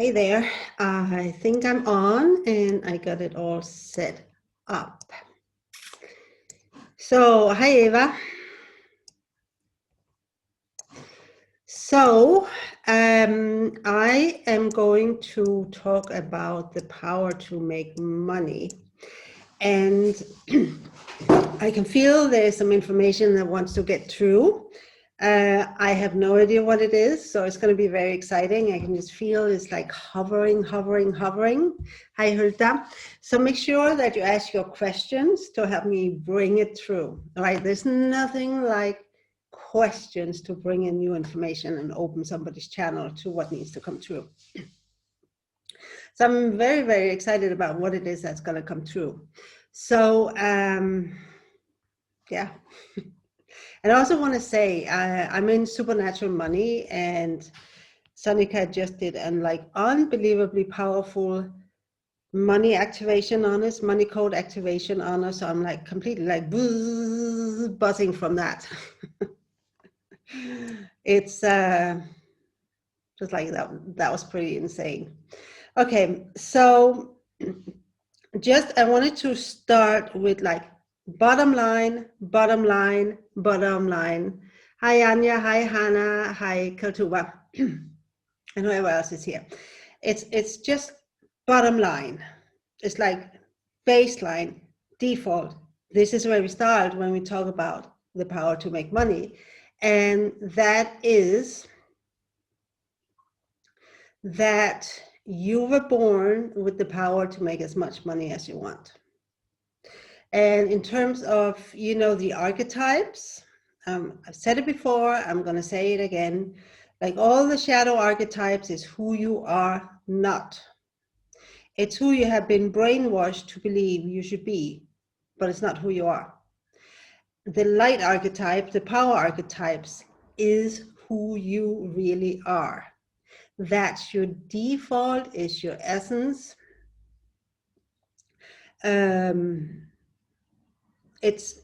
Hey there, I think I'm on and I got it all set up. So, hi Eva. So, I am going to talk about the power to make money. And I can feel there's some information that wants to get through. I have no idea what it is, so it's going to be very exciting. I can just feel it's like hovering. Hi, Hulda. So make sure that you ask your questions to help me bring it through. All right, there's nothing like questions to bring in new information and open somebody's channel to what needs to come through. So I'm very, very excited about what it is that's going to come through. So, yeah. And I also want to say, I'm in Supernatural Money, and Sonika just did an unbelievably powerful money activation on us, money code activation on us. So I'm like completely buzzing from that. It's just like that was pretty insane. Okay, so I wanted to start with bottom line. Hi Anya, hi Hannah, hi Kaltuba, and whoever else is here. It's just bottom line. It's like baseline, default. This is where we start when we talk about the power to make money. And that is that you were born with the power to make as much money as you want. And in terms of, the archetypes, I've said it before, I'm going to say it again, like all the shadow archetypes is who you are not. It's who you have been brainwashed to believe you should be, but it's not who you are. The light archetype, the power archetypes, is who you really are. That's your default, is your essence. It's,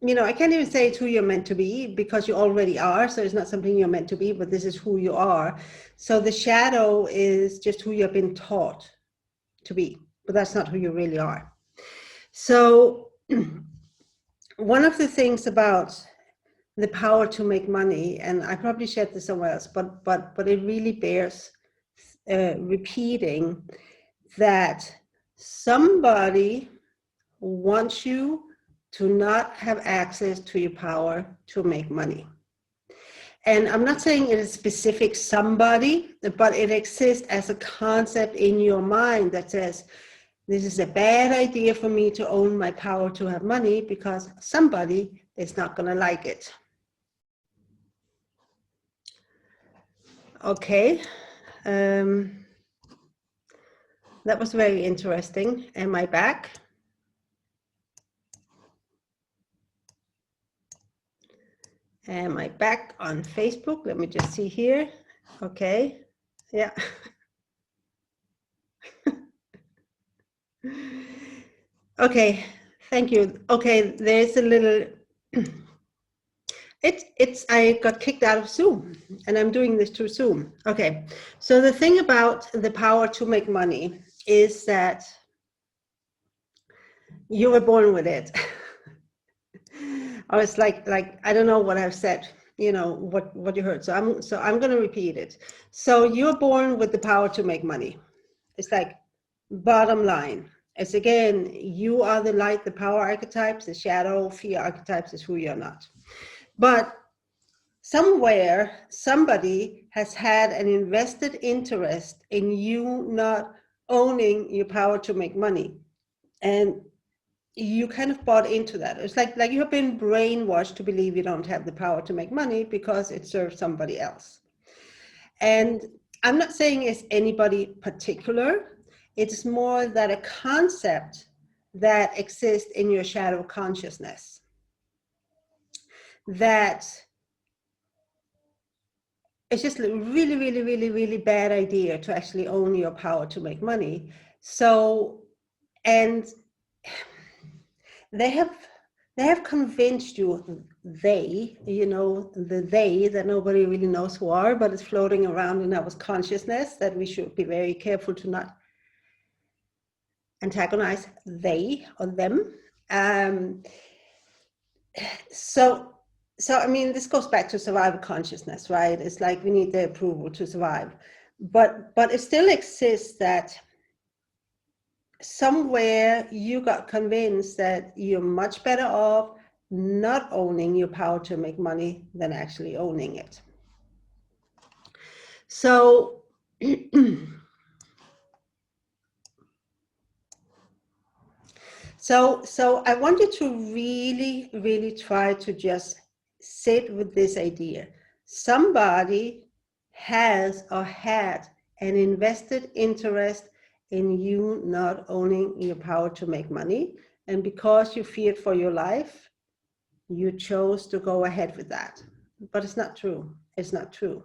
I can't even say it's who you're meant to be because you already are. So it's not something you're meant to be, but this is who you are. So the shadow is just who you've been taught to be, but that's not who you really are. So one of the things about the power to make money, and I probably shared this somewhere else, but it really bears repeating, that somebody wants you to not have access to your power to make money. And I'm not saying it is specific somebody, but it exists as a concept in your mind that says, this is a bad idea for me to own my power to have money because somebody is not going to like it. Okay. That was very interesting. Am I back? Am I back on Facebook? Let me just see here. Okay. Yeah. Okay. Thank you. Okay. There's a little, I got kicked out of Zoom and I'm doing this through Zoom. Okay. So the thing about the power to make money is that you were born with it. Or it's like, I don't know what I've said, what you heard. So I'm going to repeat it. So you're born with the power to make money. It's like bottom line. It's again, you are the light, the power archetypes, the shadow, fear archetypes is who you're not. But somewhere, somebody has had an invested interest in you not owning your power to make money. And you kind of bought into that. It's like you have been brainwashed to believe you don't have the power to make money because it serves somebody else. And I'm not saying it's anybody particular. It's more that a concept that exists in your shadow consciousness, that it's just a really, really, really, really bad idea to actually own your power to make money. So, and they have convinced you they, the they that nobody really knows who are, but it's floating around in our consciousness, that we should be very careful to not antagonize they or them. So I mean, this goes back to survival consciousness, right? It's like we need the approval to survive, but it still exists that somewhere you got convinced that you're much better off not owning your power to make money than actually owning it. So so I want you to really, really try to just sit with this idea. Somebody has or had an invested interest in you not owning your power to make money. And because you feared for your life, you chose to go ahead with that. But it's not true. It's not true.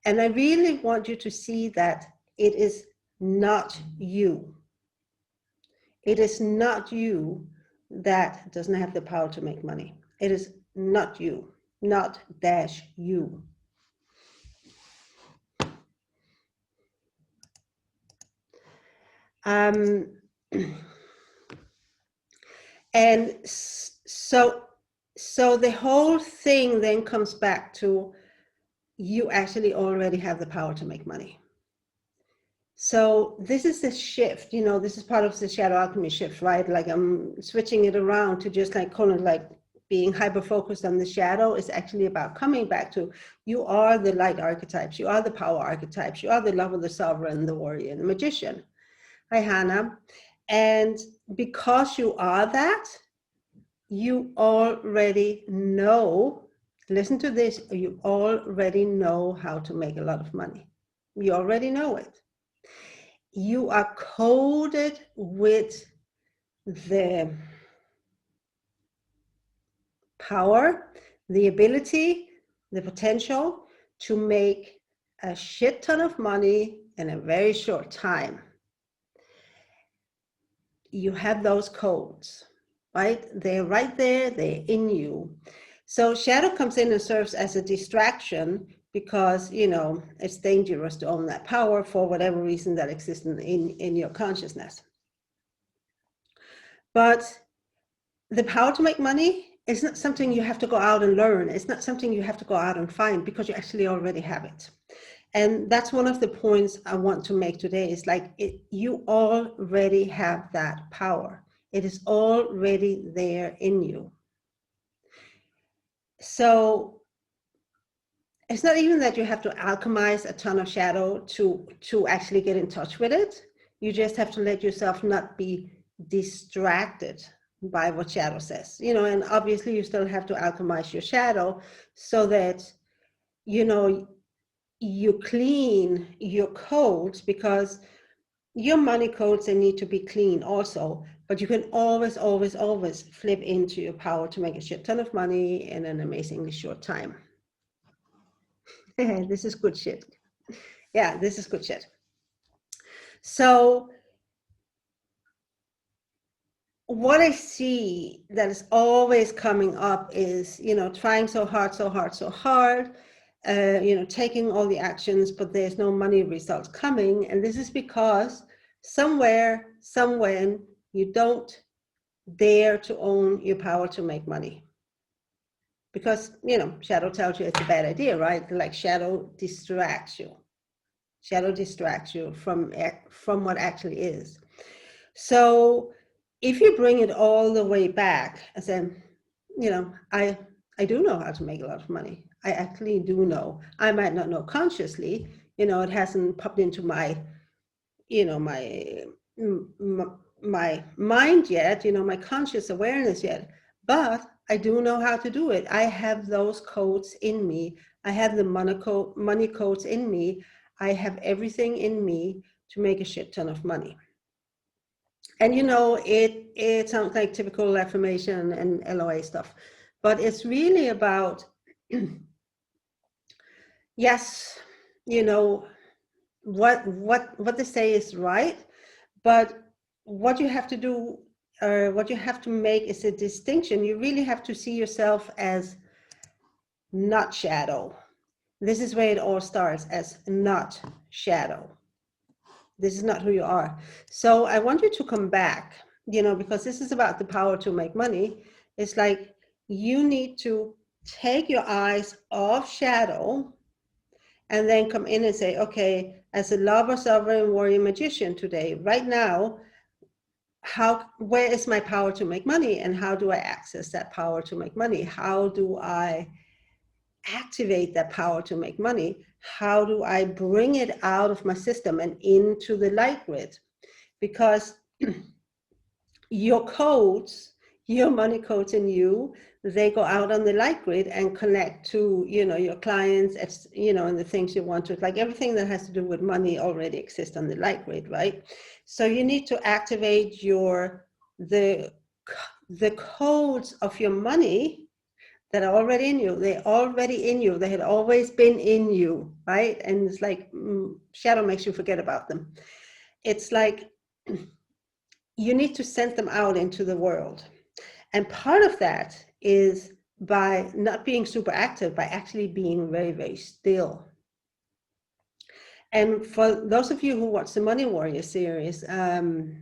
And I really want you to see that it is not you. It is not you that doesn't have the power to make money. It is not you, not dash you. And so the whole thing then comes back to you actually already have the power to make money. So this is the shift, this is part of the shadow alchemy shift, right? Like I'm switching it around to just like kind of like being hyper-focused on the shadow. Is actually about coming back to you are the light archetypes, you are the power archetypes, you are the lover, the sovereign, the warrior, and the magician. Hi, Hannah. And because you are that, you already know, listen to this, you already know how to make a lot of money. You already know it. You are coded with the power, the ability, the potential to make a shit ton of money in a very short time. You have those codes, right? They're right there, they're in you. So shadow comes in and serves as a distraction because, it's dangerous to own that power for whatever reason that exists in your consciousness. But the power to make money is not something you have to go out and learn. It's not something you have to go out and find, because you actually already have it. And that's one of the points I want to make today, is like you already have that power. It is already there in you. So it's not even that you have to alchemize a ton of shadow to actually get in touch with it. You just have to let yourself not be distracted by what shadow says, and obviously you still have to alchemize your shadow so that, you clean your codes, because your money codes, they need to be clean also, but you can always, always, always flip into your power to make a shit ton of money in an amazingly short time. This is good shit. Yeah, this is good shit. So what I see that is always coming up is, trying so hard, taking all the actions, but there's no money results coming. And this is because somewhere, somewhen, you don't dare to own your power to make money. Because, shadow tells you it's a bad idea, right? Like shadow distracts you. Shadow distracts you from what actually is. So if you bring it all the way back and say, I do know how to make a lot of money. I actually do know. I might not know consciously, it hasn't popped into my, my mind yet, my conscious awareness yet, but I do know how to do it. I have those codes in me. I have the money codes in me. I have everything in me to make a shit ton of money. And it sounds like typical affirmation and LOA stuff, but it's really about, yes, what they say is right, but what you have to do what you have to make is a distinction. You really have to see yourself as not shadow. This is where it all starts, as not shadow. This is not who you are. So I want you to come back, because this is about the power to make money. It's like you need to take your eyes off shadow and then come in and say, okay, as a lover, sovereign, warrior, magician today, right now, where is my power to make money, and how do I access that power to make money? How do I activate that power to make money? How do I bring it out of my system and into the light grid? Because your codes, your money codes in you, they go out on the light grid and connect to, your clients, and the things you want to, like everything that has to do with money already exists on the light grid, right? So you need to activate the codes of your money that are already in you. They're already in you. They had always been in you, right? And it's like shadow makes you forget about them. It's like you need to send them out into the world. And part of that is by not being super active, by actually being very, very still. And for those of you who watch the Money Warrior series, the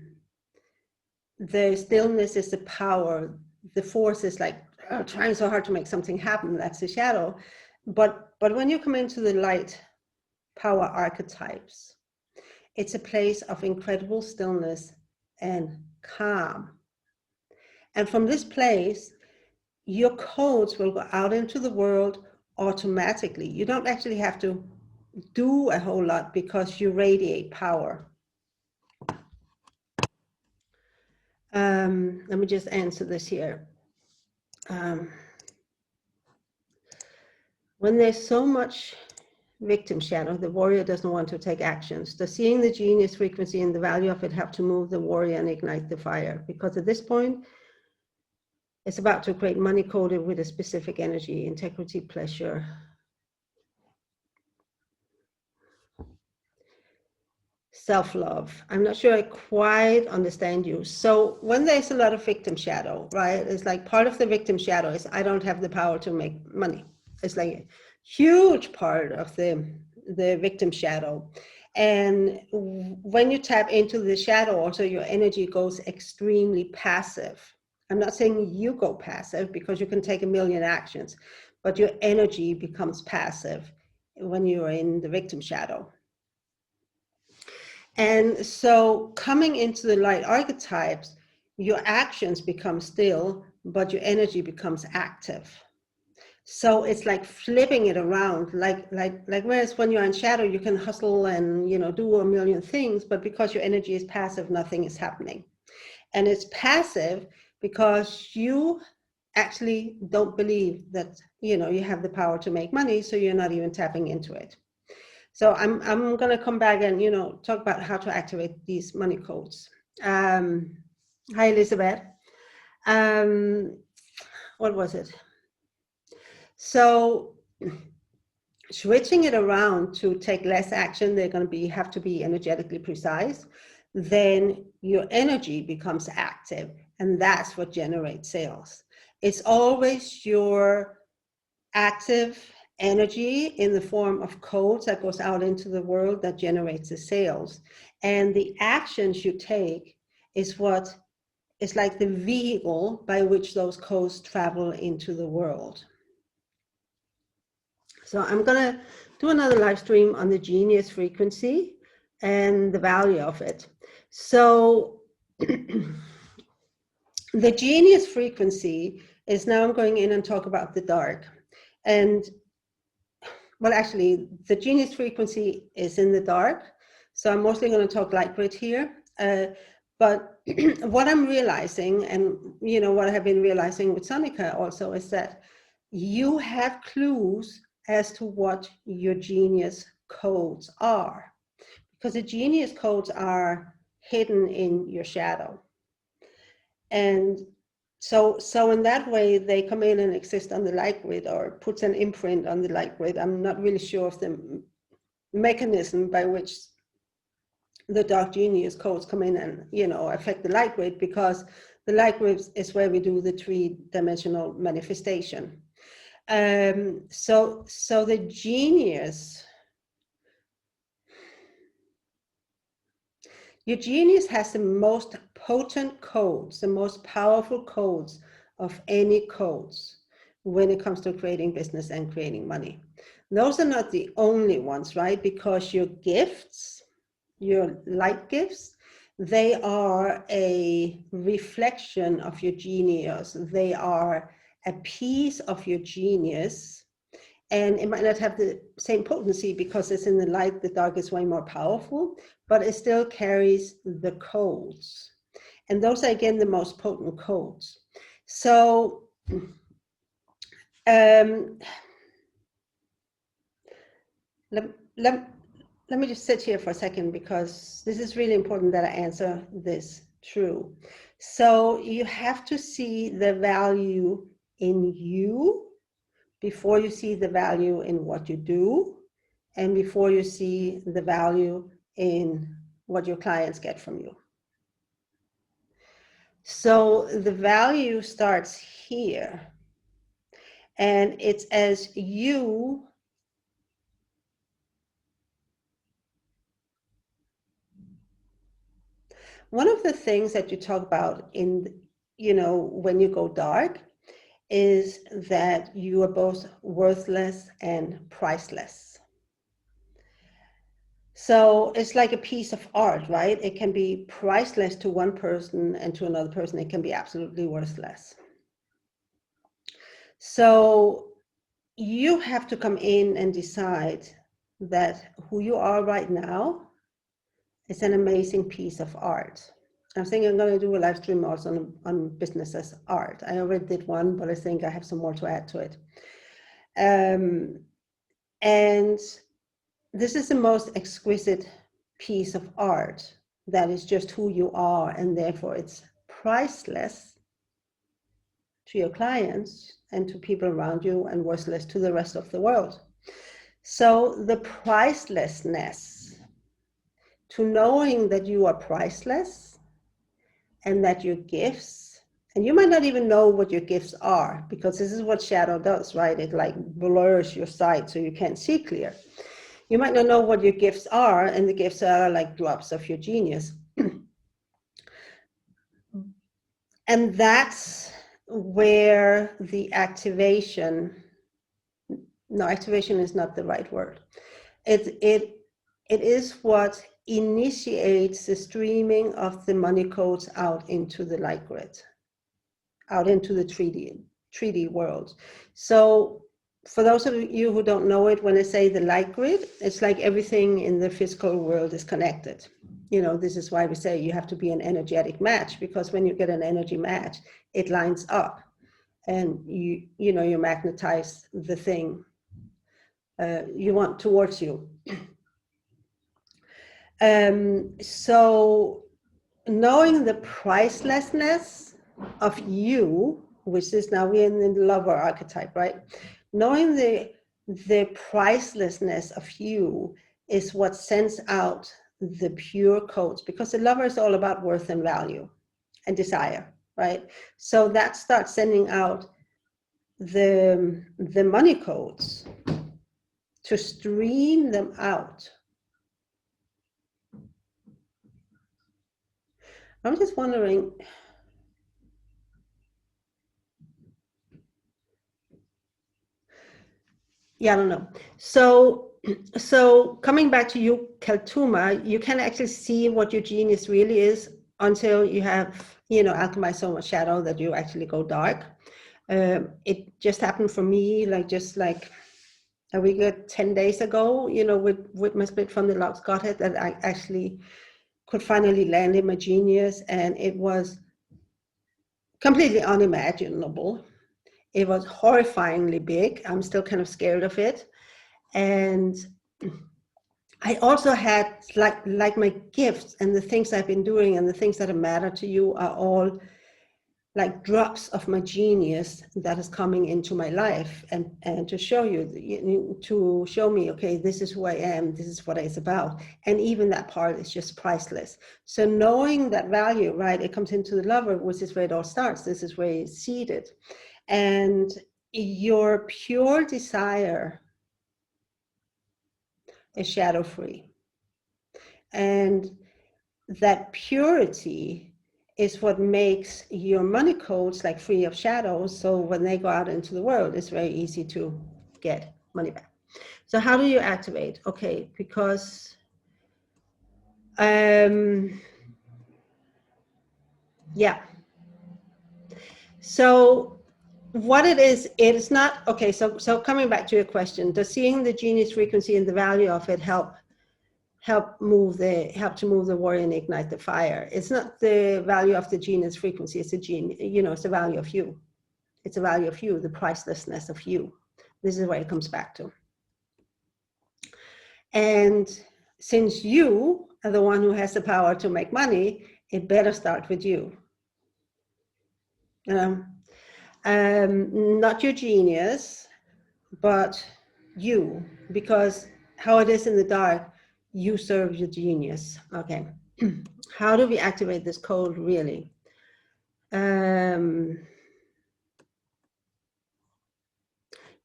stillness is the power. The force is like trying so hard to make something happen. That's the shadow. But when you come into the light power archetypes, it's a place of incredible stillness and calm. And from this place, your codes will go out into the world automatically. You don't actually have to do a whole lot because you radiate power. Let me just answer this here. When there's so much victim shadow, the warrior doesn't want to take actions. Does seeing the genius frequency and the value of it have to move the warrior and ignite the fire? Because at this point, it's about to create money coded with a specific energy, integrity, pleasure. Self-love. I'm not sure I quite understand you. So when there's a lot of victim shadow, right? It's like part of the victim shadow is I don't have the power to make money. It's like a huge part of the victim shadow. And when you tap into the shadow, also your energy goes extremely passive. I'm not saying you go passive because you can take a million actions, but your energy becomes passive when you're in the victim shadow. And so coming into the light archetypes, your actions become still, but your energy becomes active. So it's like flipping it around, like whereas when you're in shadow, you can hustle and, do a million things, but because your energy is passive, nothing is happening. And it's passive because you actually don't believe that, you have the power to make money, so you're not even tapping into it. So I'm going to come back and, talk about how to activate these money codes. Hi, Elizabeth. What was it? So switching it around to take less action, they're going to have to be energetically precise. Then your energy becomes active, and that's what generates sales. It's always your active energy in the form of codes that goes out into the world that generates the sales. And the actions you take is what is like the vehicle by which those codes travel into the world. So I'm going to do another live stream on the genius frequency and the value of it. So the genius frequency is now I'm going in and talk about the dark. And well, actually, the genius frequency is in the dark. So I'm mostly going to talk light grid here. But what I'm realizing, and what I have been realizing with Sonica also, is that you have clues as to what your genius codes are. Because the genius codes are hidden in your shadow. And so in that way, they come in and exist on the light grid or puts an imprint on the light grid. I'm not really sure of the mechanism by which the dark genius codes come in and, affect the light grid, because The light grid is where we do the 3-dimensional manifestation. So the genius, your genius has the most potent codes, the most powerful codes of any codes when it comes to creating business and creating money. Those are not the only ones, right? Because your gifts, your light gifts, they are a reflection of your genius. They are a piece of your genius, and it might not have the same potency because it's in the light. The dark is way more powerful, but it still carries the codes, and those are again the most potent codes. So let me just sit here for a second, because this is really important that I answer this true. So you have to see the value in you before you see the value in what you do, and before you see the value in what your clients get from you. So the value starts here, and it's as you one of the things that you talk about in, when you go dark, is that you are both worthless and priceless. So it's like a piece of art, right? It can be priceless to one person, and to another person, it can be absolutely worthless. So you have to come in and decide that who you are right now is an amazing piece of art. I'm thinking I'm going to do a live stream also on business as art. I already did one, but I think I have some more to add to it. And this is the most exquisite piece of art that is just who you are, and therefore it's priceless to your clients and to people around you, and worthless to the rest of the world. So the pricelessness, to knowing that you are priceless and that your gifts, and you might not even know what your gifts are, because this is what shadow does, right? It like blurs your sight so you can't see clear. You might not know what your gifts are, and the gifts are like drops of your genius. And that's where the activation is not the right word. It is what initiates the streaming of the money codes out into the light grid, out into the 3D world. So for those of you who don't know it, when I say the light grid, it's like everything in the physical world is connected. This is why we say you have to be an energetic match, because when you get an energy match, it lines up, and you magnetize the thing you want towards you. So knowing the pricelessness of you, which is now we're in the lover archetype, right? Knowing the pricelessness of you is what sends out the pure codes, because the lover is all about worth and value and desire, right? So that starts sending out the money codes to stream them out. I'm just wondering, I don't know. So coming back to you, Kaltuma, you can actually see what your genius really is until you have, alchemized so much shadow that you actually go dark. It just happened for me, just like a week or 10 days ago, with my split from the Lux Godhead, that I actually could finally land in my genius, and it was completely unimaginable. It was horrifyingly big. I'm still kind of scared of it. And I also had like my gifts and the things I've been doing and the things that matter to you are all like drops of my genius that is coming into my life, and to show you, to show me, okay, this is who I am, this is what it's about. And even that part is just priceless. So knowing that value, right, it comes into the lover, which is where it all starts. This is where it's seated. And your pure desire is shadow free. And that purity is what makes your money codes like free of shadows. So when they go out into the world, it's very easy to get money back. So how do you activate? Okay, because yeah. So what it is not, okay, so coming back to your question, does seeing the genius frequency and the value of it help to move the warrior and ignite the fire? It's not the value of the genius frequency, it's it's the value of you. It's the value of you, the pricelessness of you. This is where it comes back to. And since you are the one who has the power to make money, it better start with you. Not your genius, but you, because how it is in the dark, you serve your genius. Okay. How do we activate this code really?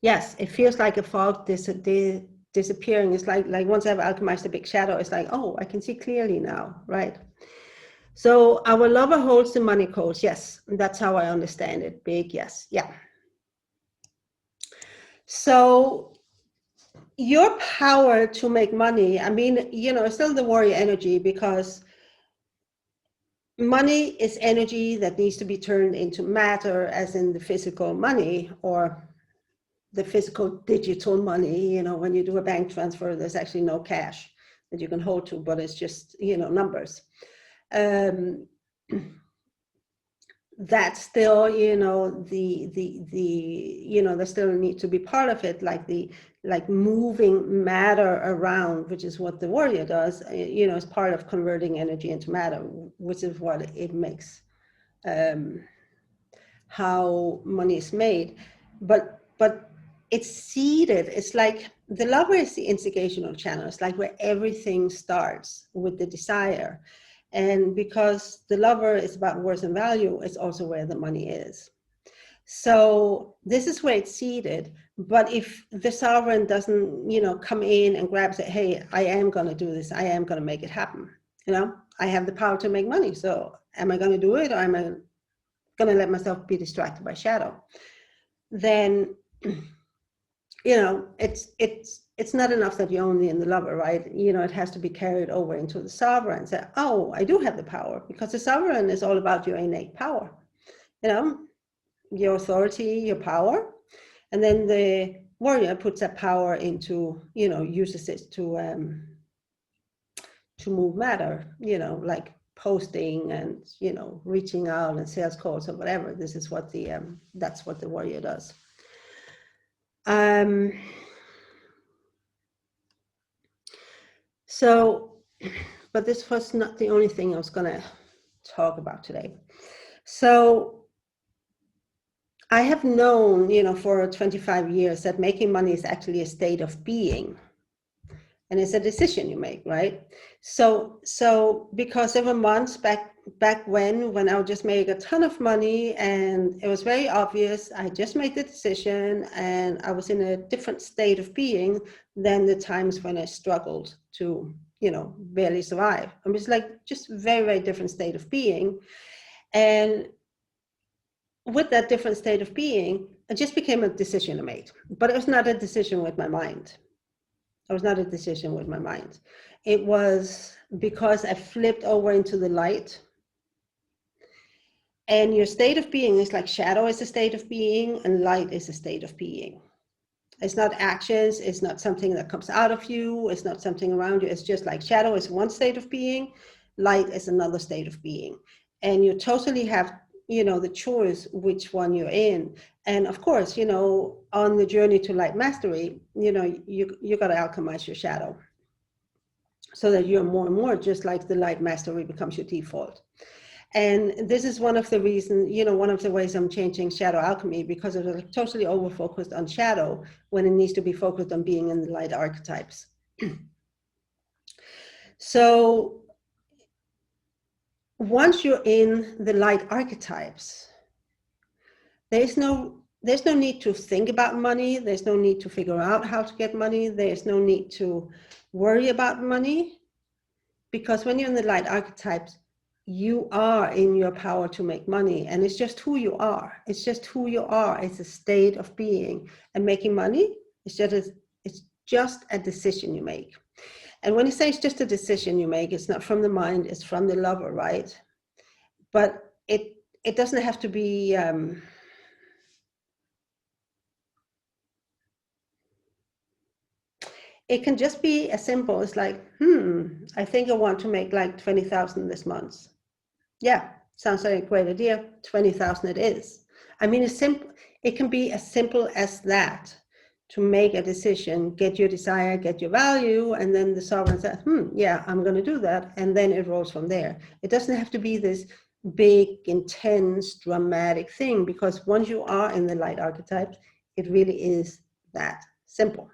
Yes, it feels like a fog disappearing. It's like once I've alchemized a big shadow, it's like, oh, I can see clearly now, right? So our lover holds the money codes. Yes, that's how I understand it. Big yes, yeah. So your power to make money, I mean, it's still the warrior energy, because money is energy that needs to be turned into matter, as in the physical money, or the physical digital money. When you do a bank transfer, there's actually no cash that you can hold to, but it's just, numbers. That's still, there still need to be part of it, like moving matter around, which is what the warrior does, is part of converting energy into matter, which is what it makes, how money is made. But it's seeded. It's like the lover is the instigational channel. It's like where everything starts with the desire. And because the lover is about worth and value, it's also where the money is. So this is where it's seeded. But if the sovereign doesn't, come in and grab it, hey, I am going to do this, I am going to make it happen. I have the power to make money. So am I going to do it, or am I going to let myself be distracted by shadow? Then, it's not enough that you're only in the lover, right? It has to be carried over into the sovereign. Say, oh, I do have the power, because the sovereign is all about your innate power, your authority, your power. And then the warrior puts that power into, uses it to move matter, like posting and, reaching out and sales calls or whatever. This is what that's what the warrior does. So, but this was not the only thing I was going to talk about today. So I have known, for 25 years that making money is actually a state of being. And it's a decision you make, right? So because there were months back when I would just make a ton of money, and it was very obvious, I just made the decision, and I was in a different state of being than the times when I struggled to, barely survive. I was like, just very, very different state of being. And with that different state of being, it just became a decision I made. But it was not a decision with my mind. It was not a decision with my mind. It was because I flipped over into the light. And your state of being is like shadow is a state of being, and light is a state of being. It's not actions. It's not something that comes out of you. It's not something around you. It's just like shadow is one state of being. Light is another state of being. And you totally have, the choice which one you're in. And of course, on the journey to light mastery, you got to alchemize your shadow so that you're more and more just like the light mastery becomes your default. And this is one of the reasons, one of the ways I'm changing shadow alchemy, because it was totally over-focused on shadow when it needs to be focused on being in the light archetypes. So once you're in the light archetypes, there's no need to think about money. There's no need to figure out how to get money. There's no need to worry about money, because when you're in the light archetypes, you are in your power to make money, and it's just who you are. It's just who you are. It's a state of being, and making money is just a decision you make. And when you say it's just a decision you make, it's not from the mind, it's from the lover, right? But it doesn't have to be it can just be as simple as like, I think I want to make like 20,000 this month. Yeah, sounds like a great idea. 20,000 it is. I mean, it can be as simple as that, to make a decision, get your desire, get your value, and then the sovereign says, yeah, I'm going to do that. And then it rolls from there. It doesn't have to be this big, intense, dramatic thing, because once you are in the light archetypes, it really is that simple.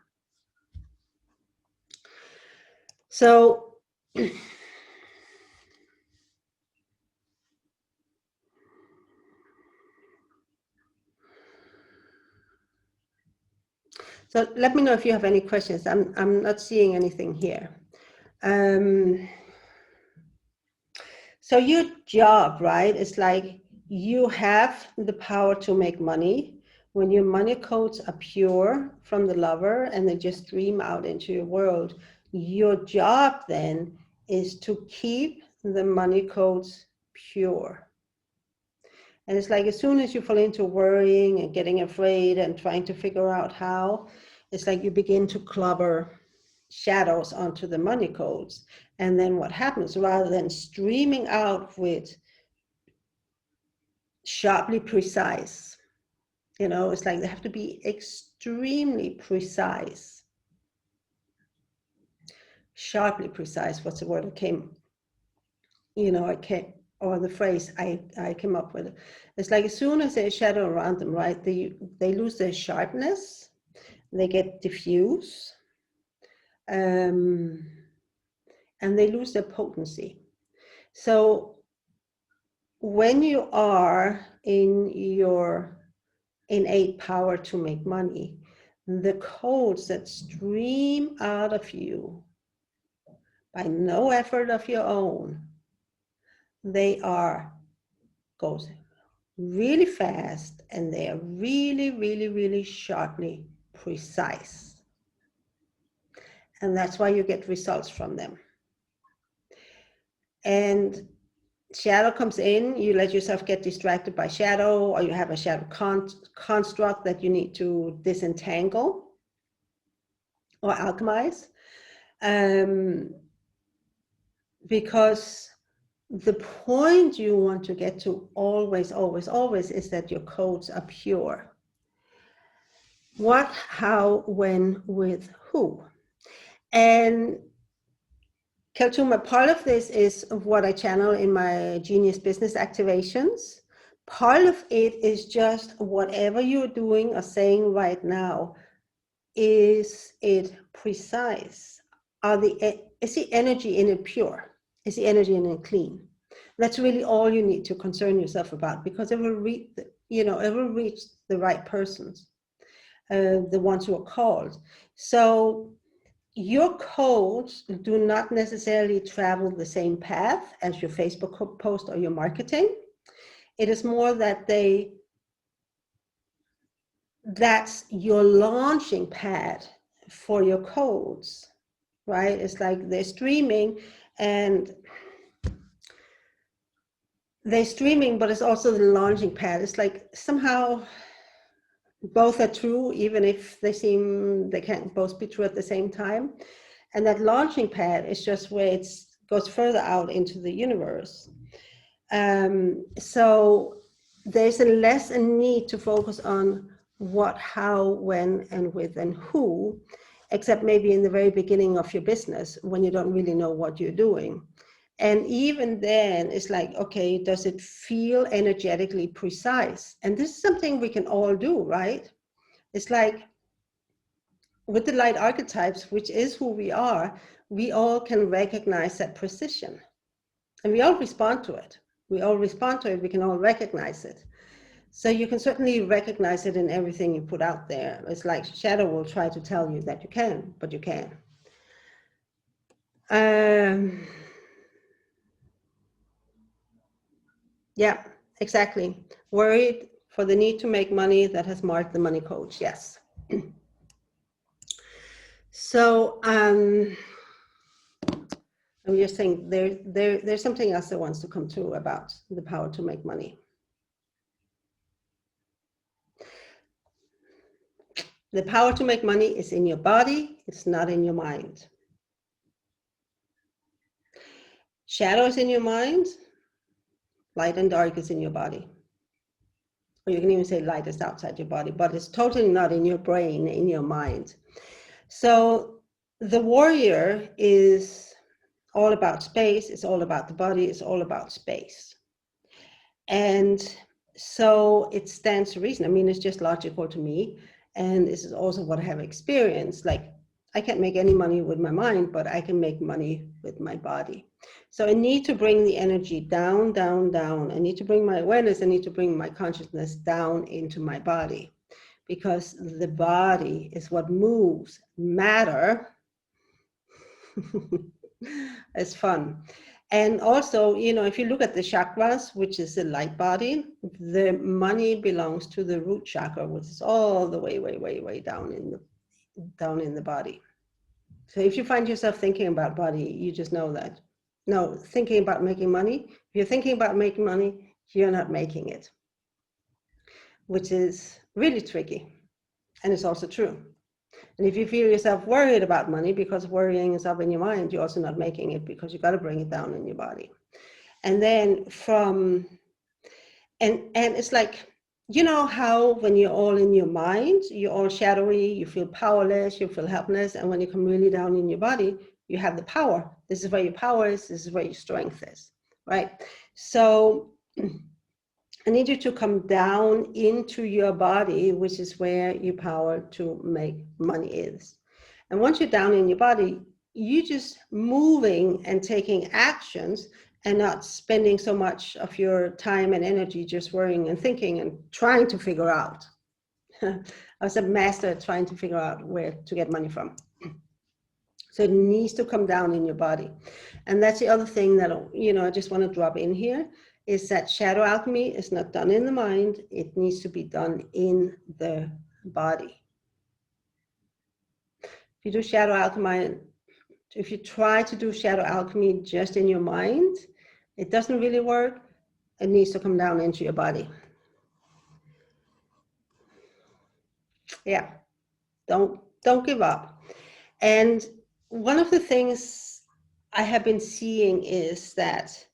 So so let me know if you have any questions. I'm not seeing anything here. So your job, right, is like, you have the power to make money. When your money codes are pure from the lover and they just stream out into your world, your job then is to keep the money codes pure. And it's like, as soon as you fall into worrying and getting afraid and trying to figure out how, it's like you begin to clobber shadows onto the money codes. And then what happens, rather than streaming out with sharply precise, it's like they have to be extremely precise. Sharply precise, what's the word that came, or the phrase I came up with. It's like, as soon as there's shadow around them, right, they lose their sharpness, they get diffuse, and they lose their potency. So when you are in your innate power to make money, the codes that stream out of you by no effort of your own, they goes really fast, and they are really, really, really sharply precise. And that's why you get results from them. And shadow comes in, you let yourself get distracted by shadow, or you have a shadow construct that you need to disentangle or alchemize. Because the point you want to get to always, always, always is that your codes are pure. What, how, when, with who. And Keltuma, part of this is what I channel in my Genius Business Activations. Part of it is just whatever you're doing or saying right now, is it precise? Is the energy in it pure? Is the energy in it clean? That's really all you need to concern yourself about, because it will reach, it will reach the right persons, the ones who are called. So your codes do not necessarily travel the same path as your Facebook post or your marketing. It is more that that's your launching pad for your codes, right? It's like they're streaming, but it's also the launching pad. It's like somehow both are true, even if they can't both be true at the same time. And that launching pad is just where it goes further out into the universe. So there's less a need to focus on what, how, when, and with, and who, except maybe in the very beginning of your business when you don't really know what you're doing. And even then, it's like, okay, does it feel energetically precise? And this is something we can all do, right? It's like with the light archetypes, which is who we all can recognize that precision. And we all respond to it. We all respond to it. We can all recognize it. So you can certainly recognize it in everything you put out there. It's like shadow will try to tell you that you can, but you can. Yeah, exactly. Worried for the need to make money that has marked the money coach. Yes. So I'm just saying there's something else that wants to come through about the power to make money. The power to make money is in your body. It's not in your mind. Shadow is in your mind. Light and dark is in your body. Or you can even say light is outside your body, but it's totally not in your brain, in your mind. So the warrior is all about space. It's all about the body. It's all about space. And so it stands to reason. I mean, it's just logical to me. And this is also what I have experienced. Like, I can't make any money with my mind, but I can make money with my body. So I need to bring the energy down, down, down. I need to bring my awareness. I need to bring my consciousness down into my body, because the body is what moves. Matter is fun. And also, you know, if you look at the chakras, which is the light body, the money belongs to the root chakra, which is all the way, way, way, way down in the body. So if you find yourself thinking about body, you just know that. No, thinking about making money. If you're thinking about making money, you're not making it, which is really tricky. And it's also true. And if you feel yourself worried about money, because worrying is up in your mind, you're also not making it, because you got to bring it down in your body. And then and it's like, you know how when you're all in your mind, you're all shadowy, you feel powerless, you feel helpless. And when you come really down in your body, you have the power. This is where your power is. This is where your strength is, right? So I need you to come down into your body, which is where your power to make money is. And once you're down in your body, you just moving and taking actions and not spending so much of your time and energy just worrying and thinking and trying to figure out. I was a master at trying to figure out where to get money from. So it needs to come down in your body. And that's the other thing that, you know, I just want to drop in here, is that shadow alchemy is not done in the mind. It needs to be done in the body. If you do shadow alchemy, if you try to do shadow alchemy just in your mind, it doesn't really work. It needs to come down into your body. Yeah, don't give up. And one of the things I have been seeing is that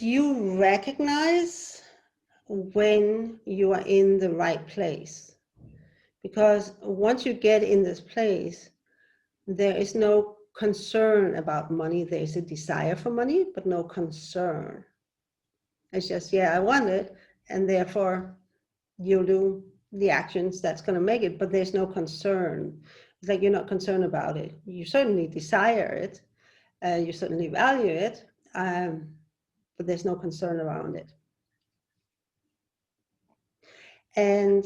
you recognize when you are in the right place. Because once you get in this place, there is no concern about money. There's a desire for money, but no concern. It's just, yeah, I want it, and therefore you'll do the actions that's going to make it, but there's no concern. It's like you're not concerned about it. You certainly desire it, you certainly value it, but there's no concern around it. And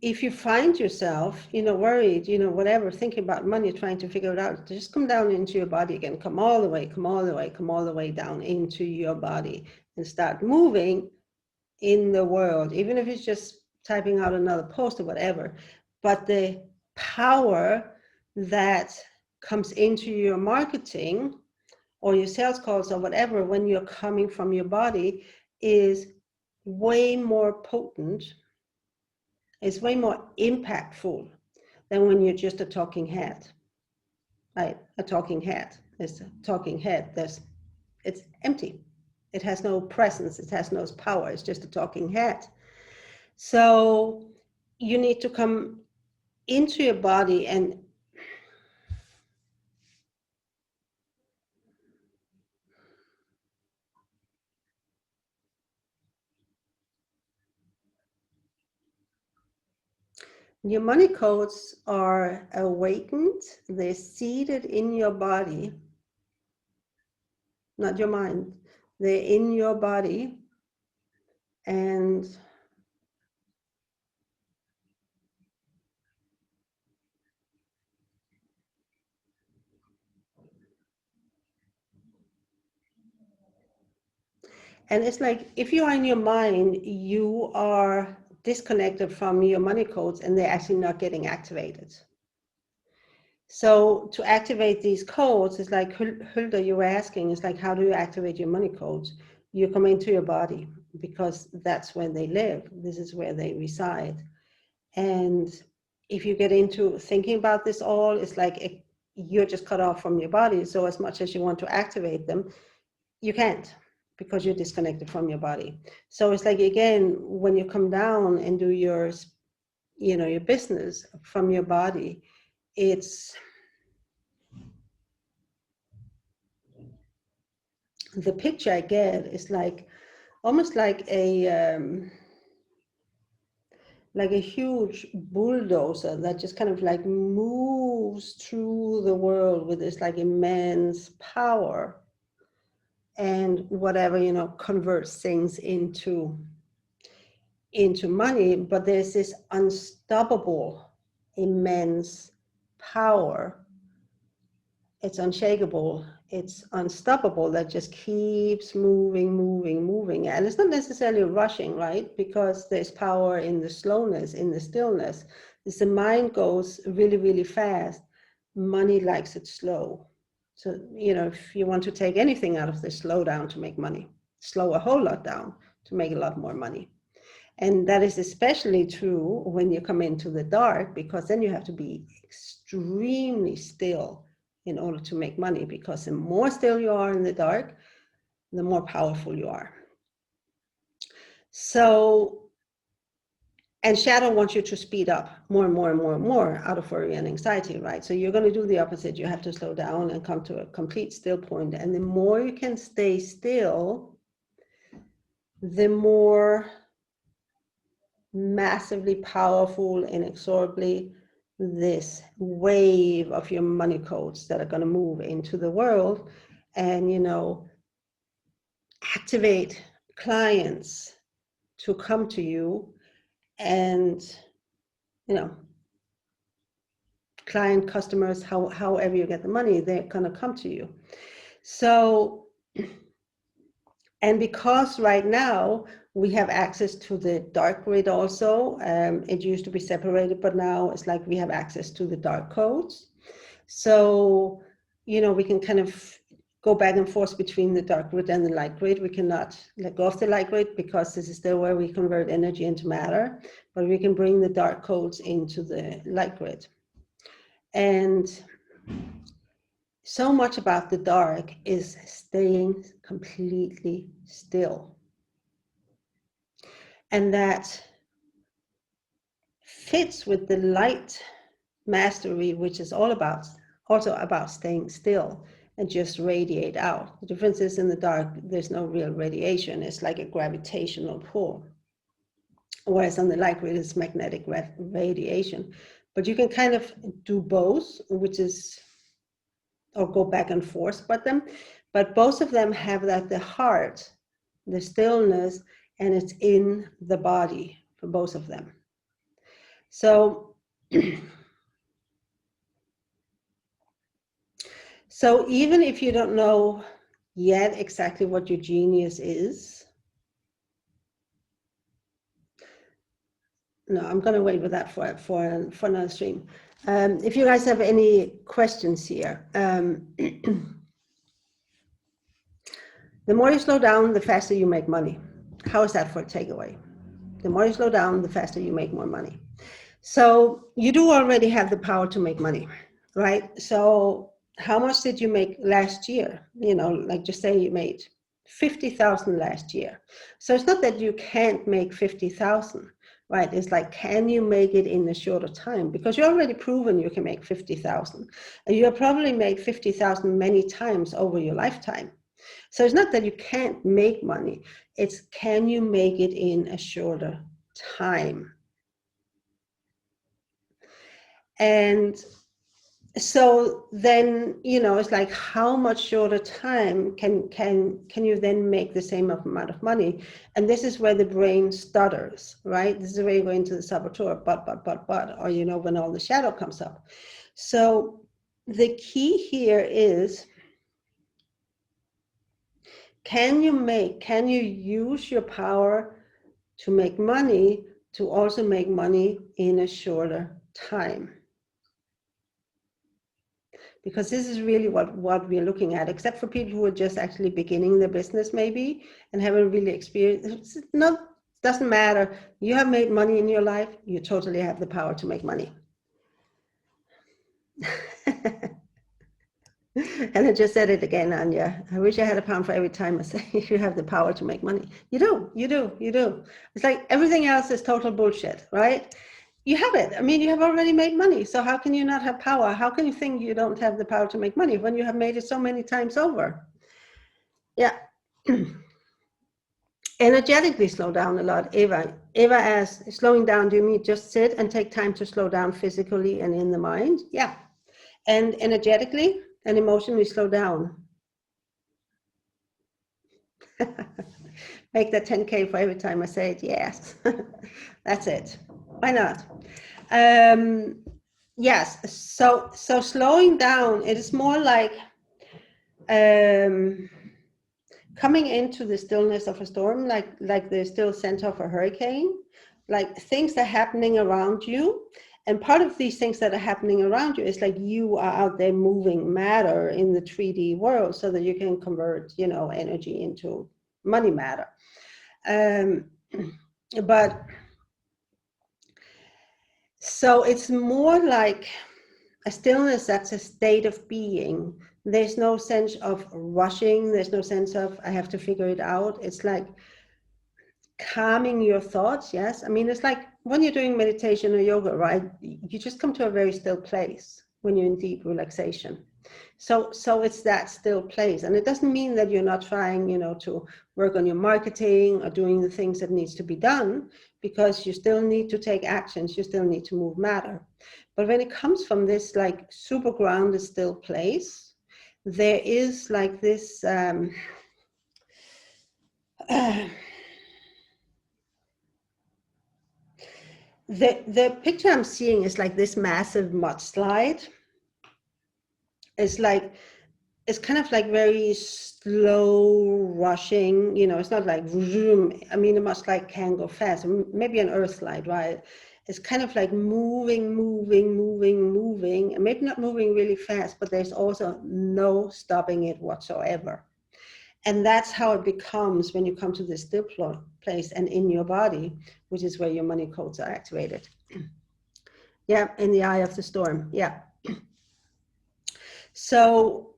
if you find yourself, you know, worried, you know, whatever, thinking about money, trying to figure it out, just come down into your body again. Come all the way, come all the way, come all the way down into your body and start moving in the world, even if it's just typing out another post or whatever. But the power that comes into your marketing or your sales calls or whatever, when you're coming from your body, is way more potent. It's way more impactful than when you're just a talking head, right? A talking head is a talking head. It's empty. It has no presence. It has no power. It's just a talking head. So you need to come into your body, and your money codes are awakened. They're seated in your body, not your mind. They're in your body, and it's like, if you are in your mind, you are disconnected from your money codes, and they're actually not getting activated. So to activate these codes, it's like Hulda, you were asking, it's like, how do you activate your money codes? You come into your body, because that's where they live. This is where they reside. And if you get into thinking about this all, it's like you're just cut off from your body. So as much as you want to activate them, you can't, because you're disconnected from your body. So it's like, again, when you come down and do your, your business from your body, it's the picture I get is like almost like a huge bulldozer that just kind of like moves through the world with this like immense power, and whatever, converts things into money. But there's this unstoppable, immense power. It's unshakable, it's unstoppable, that just keeps moving. And it's not necessarily rushing, right? Because there's power in the slowness, in the stillness. As the mind goes really, really fast, money likes it slow. So, if you want to take anything out of this, slow down to make money. Slow a whole lot down to make a lot more money. And that is especially true when you come into the dark, because then you have to be extremely still in order to make money, because the more still you are in the dark, the more powerful you are. So, and shadow wants you to speed up more and more out of worry and anxiety, right? So you're going to do the opposite. You have to slow down and come to a complete still point. And the more you can stay still, the more massively powerful, inexorably, this wave of your money codes that are going to move into the world and, activate clients to come to you, and, client customers, however you get the money, they're going to come to you. So, and because right now we have access to the dark grid also, it used to be separated, but now it's like we have access to the dark codes. So, we can kind of go back and forth between the dark grid and the light grid. We cannot let go of the light grid, because this is still where we convert energy into matter, but we can bring the dark codes into the light grid. And so much about the dark is staying completely still. And that fits with the light mastery, which is also about staying still and just radiate out. The difference is, in the dark, there's no real radiation. It's like a gravitational pull. Whereas on the light grid, it's magnetic radiation. But you can kind of do both, which is, or go back and forth with them. But both of them have that, the heart, the stillness, and it's in the body for both of them. So, so even if you don't know yet exactly what your genius is, no, I'm going to wait with that for another stream. If you guys have any questions here, the more you slow down, the faster you make money. How is that for a takeaway? The more you slow down, the faster you make more money. So you do already have the power to make money, right? So how much did you make last year? Like just say you made 50,000 last year. So it's not that you can't make 50,000, right? It's like, can you make it in a shorter time? Because you're already proven you can make 50,000. And you have probably made 50,000 many times over your lifetime. So it's not that you can't make money. It's, can you make it in a shorter time? And so then, you know, it's like, how much shorter time can you then make the same amount of money? And this is where the brain stutters, right? This is where you go into the saboteur, but, or, you know, when all the shadow comes up. So the key here is, can you use your power to make money, to also make money in a shorter time? Because this is really what we're looking at, except for people who are just actually beginning their business maybe and haven't really experienced. Doesn't matter. You have made money in your life, you totally have the power to make money. And I just said it again, Anya. I wish I had £1 for every time I say you have the power to make money. You do. It's like everything else is total bullshit, right? You have it. I mean, you have already made money. So how can you not have power? How can you think you don't have the power to make money when you have made it so many times over? Yeah. Energetically slow down a lot. Eva asks, slowing down, do you mean just sit and take time to slow down physically and in the mind? Yeah. And energetically and emotionally slow down. Make that 10K for every time I say it. Yes. That's it. Why not? Yes. So slowing down, it is more like coming into the stillness of a storm, like the still center of a hurricane, like things are happening around you. And part of these things that are happening around you is like you are out there moving matter in the 3D world so that you can convert, you know, energy into money matter. But so it's more like a stillness that's a state of being. There's no sense of rushing. There's no sense of, I have to figure it out. It's like calming your thoughts. Yes. I mean, it's like when you're doing meditation or yoga, right? You just come to a very still place when you're in deep relaxation. So it's that still place. And it doesn't mean that you're not trying, you know, to work on your marketing or doing the things that needs to be done, because you still need to take actions. You still need to move matter. But when it comes from this like super grounded still place, there is like this the picture I'm seeing is like this massive mudslide. It's like, it's kind of like very slow rushing, you know, it's not like zoom. I mean, a mudslide can go fast, maybe an earth slide, right? It's kind of like moving, and maybe not moving really fast, but there's also no stopping it whatsoever. And that's how it becomes when you come to this still place and in your body, which is where your money codes are activated. Yeah, in the eye of the storm. Yeah. So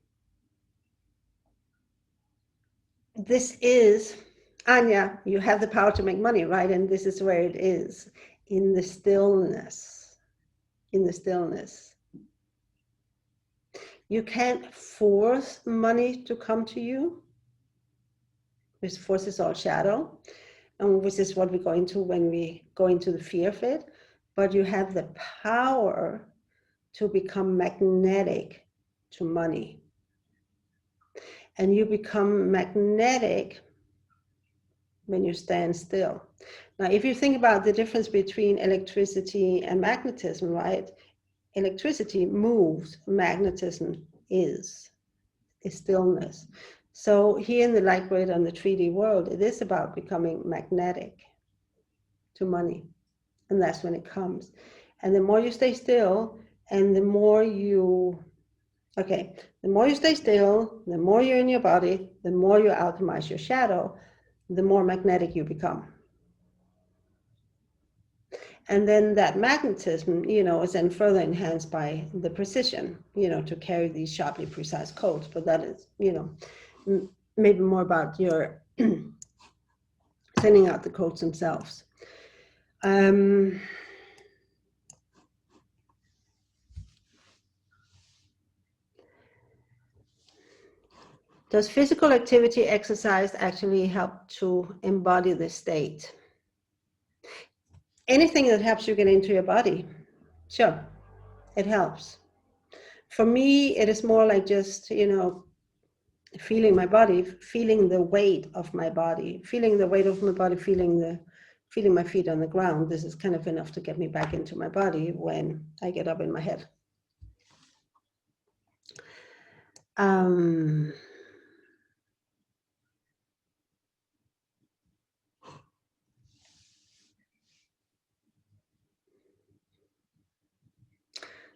this is, Anya, you have the power to make money, right? And this is where it is, in the stillness. In the stillness. You can't force money to come to you. This force is all shadow, and which is what we go into when we go into the fear of it. But you have the power to become magnetic to money. And you become magnetic when you stand still. Now, if you think about the difference between electricity and magnetism, right? Electricity moves, magnetism is stillness. So here in the light grid on the 3D world, it is about becoming magnetic to money. And that's when it comes. And the more you stay still, and the more you, the more you stay still, the more you're in your body, the more you alchemize your shadow, the more magnetic you become. And then that magnetism, you know, is then further enhanced by the precision, you know, to carry these sharply precise codes. But that is, you know, maybe more about your sending out the codes themselves. Does physical activity, exercise, actually help to embody the state? Anything that helps you get into your body, sure, it helps. For me, it is more like just, feeling my body, feeling the weight of my body, feeling my feet on the ground. This is kind of enough to get me back into my body when I get up in my head.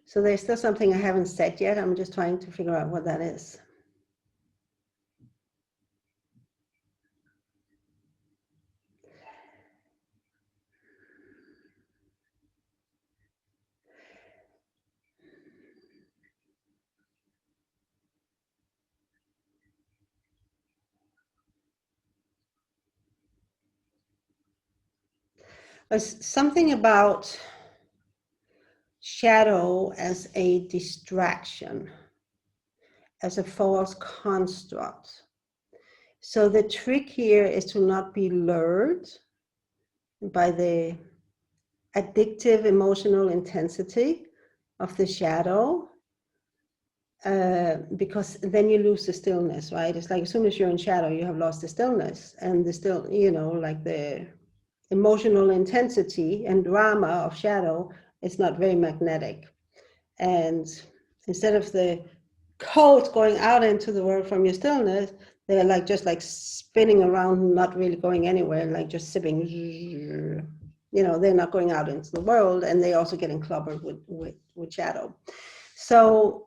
So there's still something I haven't said yet. I'm just trying to figure out what that is. There's something about shadow as a distraction, as a false construct. So the trick here is to not be lured by the addictive emotional intensity of the shadow, because then you lose the stillness, right? It's like as soon as you're in shadow, you have lost the stillness, and like the emotional intensity and drama of shadow is not very magnetic. And instead of the codes going out into the world from your stillness, they're just spinning around, not really going anywhere, like just sipping. They're not going out into the world, and they're also getting clobbered with shadow. So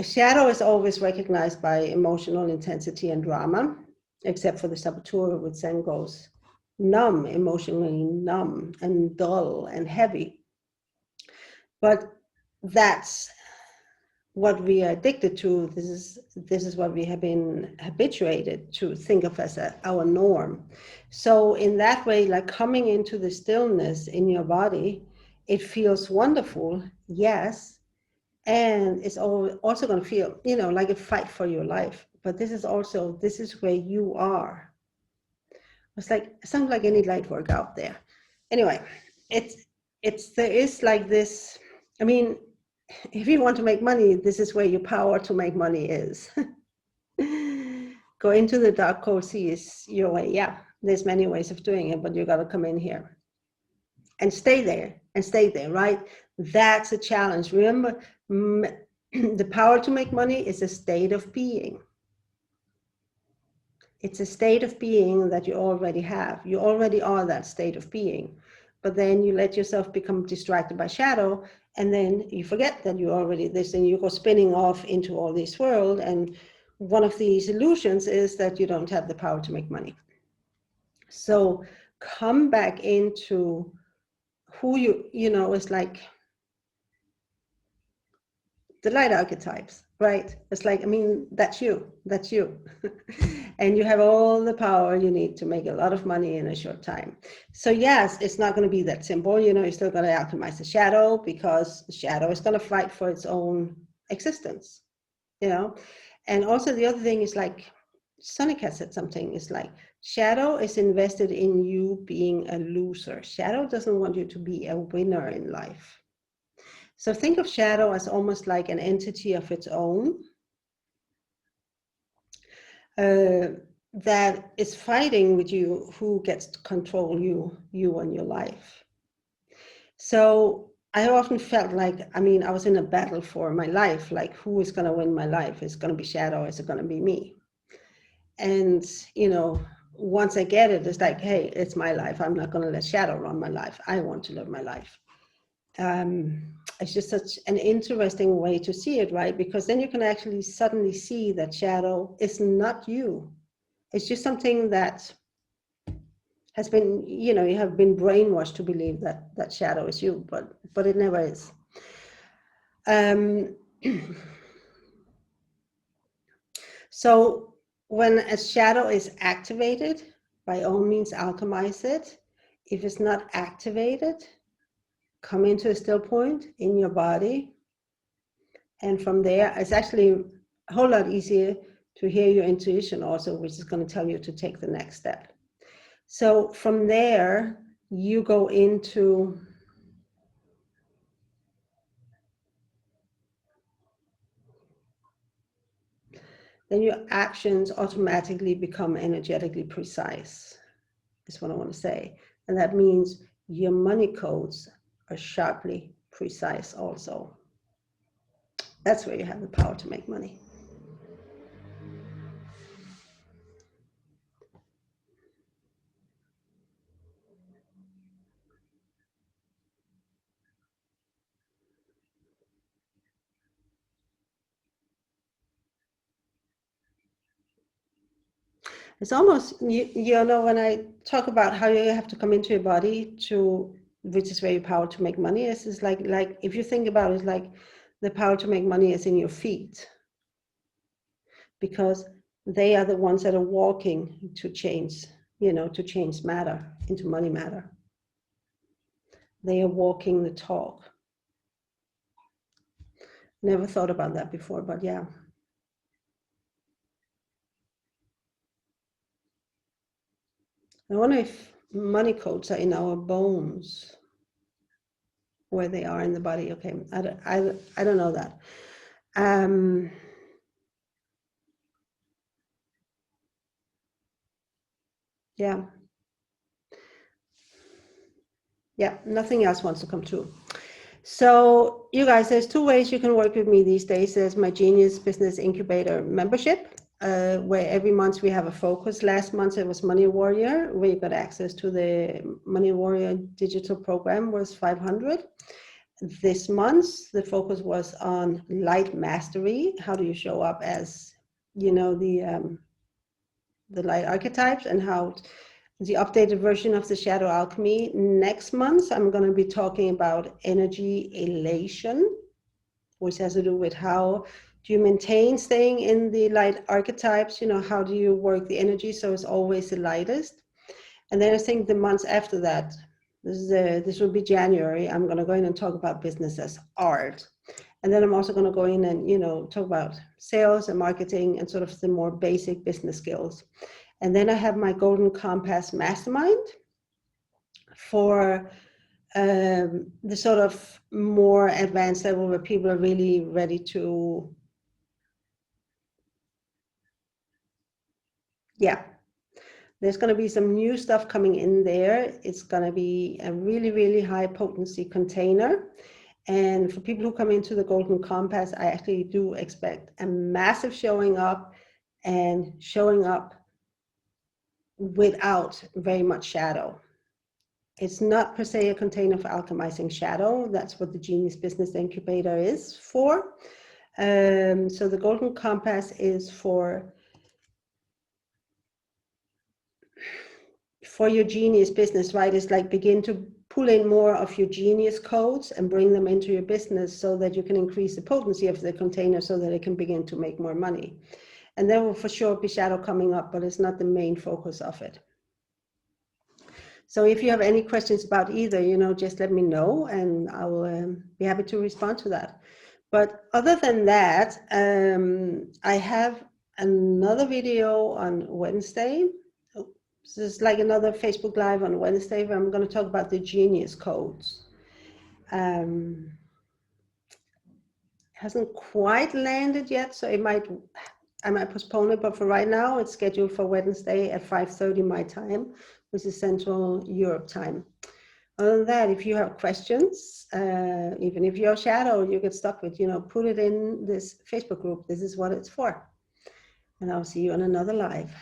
shadow is always recognized by emotional intensity and drama, except for the saboteur, which then goes numb, emotionally numb and dull and heavy. But that's what we are addicted to. This is what we have been habituated to think of as our norm. So in that way, like coming into the stillness in your body, it feels wonderful, yes, and it's also going to feel, like a fight for your life. But this is where you are. It sounds like any light work out there. Anyway, there is like this. I mean, if you want to make money, this is where your power to make money is. Go into the dark cold sea is your way. Yeah, there's many ways of doing it, but you got to come in here and stay there, right? That's a challenge. Remember, the power to make money is a state of being. It's a state of being that you already have. You already are that state of being. But then you let yourself become distracted by shadow, and then you forget that you're already this, and you go spinning off into all this world. And one of these illusions is that you don't have the power to make money. So come back into who it's like the light archetypes, right? It's like, that's you. And you have all the power you need to make a lot of money in a short time. So yes, it's not going to be that simple. You're still going to alchemize the shadow, because the shadow is going to fight for its own existence, And also the other thing is, like Sonic has said something, is like shadow is invested in you being a loser. Shadow doesn't want you to be a winner in life. So think of shadow as almost like an entity of its own, that is fighting with you who gets to control you and your life. So I often felt like, I was in a battle for my life, like who is going to win my life? Is it going to be shadow? Is it going to be me? And, once I get it, it's like, hey, it's my life. I'm not going to let shadow run my life. I want to live my life. It's just such an interesting way to see it, right? Because then you can actually suddenly see that shadow is not you. It's just something that has been, you have been brainwashed to believe that shadow is you, but it never is. So when a shadow is activated, by all means alchemize it. If it's not activated, come into a still point in your body. And from there, it's actually a whole lot easier to hear your intuition also, which is going to tell you to take the next step. So from there, you go into then your actions automatically become energetically precise, is what I want to say. And that means your money codes are sharply precise also. That's where you have the power to make money. It's almost, you know, when I talk about how you have to come into your body to, which is where your power to make money is like if you think about it, like the power to make money is in your feet, because they are the ones that are walking to change, you know, to change matter into money matter. They are walking the talk. Never thought about that before, but yeah. I wonder if money codes are in our bones, where they are in the body. Okay, I don't know that. Yeah. Yeah, nothing else wants to come true. So you guys, there's two ways you can work with me these days. There's my Genius Business Incubator membership, where every month we have a focus. Last month it was Money Warrior, where you got access to the Money Warrior digital program, was 500. This month the focus was on light mastery. How do you show up as, you know, the light archetypes, and how the updated version of the Shadow Alchemy. Next month, I'm going to be talking about energy elation, which has to do with how do you maintain staying in the light archetypes, you know, how do you work the energy so it's always the lightest. And then I think the months after that, this will be January, I'm going to go in and talk about business as art. And then I'm also going to go in and, you know, talk about sales and marketing and sort of the more basic business skills. And then I have my Golden Compass Mastermind for the sort of more advanced level where people are really ready to, yeah. There's going to be some new stuff coming in there. It's going to be a really, really high potency container. And for people who come into the Golden Compass, I actually do expect a massive showing up, and showing up without very much shadow. It's not per se a container for alchemizing shadow. That's what the Genius Business Incubator is for. So the Golden Compass is for your genius business, right? It's like begin to pull in more of your genius codes and bring them into your business so that you can increase the potency of the container so that it can begin to make more money. And there will for sure be shadow coming up, but it's not the main focus of it. So if you have any questions about either, you know, just let me know and I will be happy to respond to that. But other than that, I have another video on Wednesday. This is like another Facebook Live on Wednesday where I'm going to talk about the genius codes. Hasn't quite landed yet, so I might postpone it, but for right now it's scheduled for Wednesday at 5:30 my time, which is Central Europe time. Other than that, if you have questions, even if you're shadow, you get stuck with, you know, put it in this Facebook group. This is what it's for. And I'll see you on another live.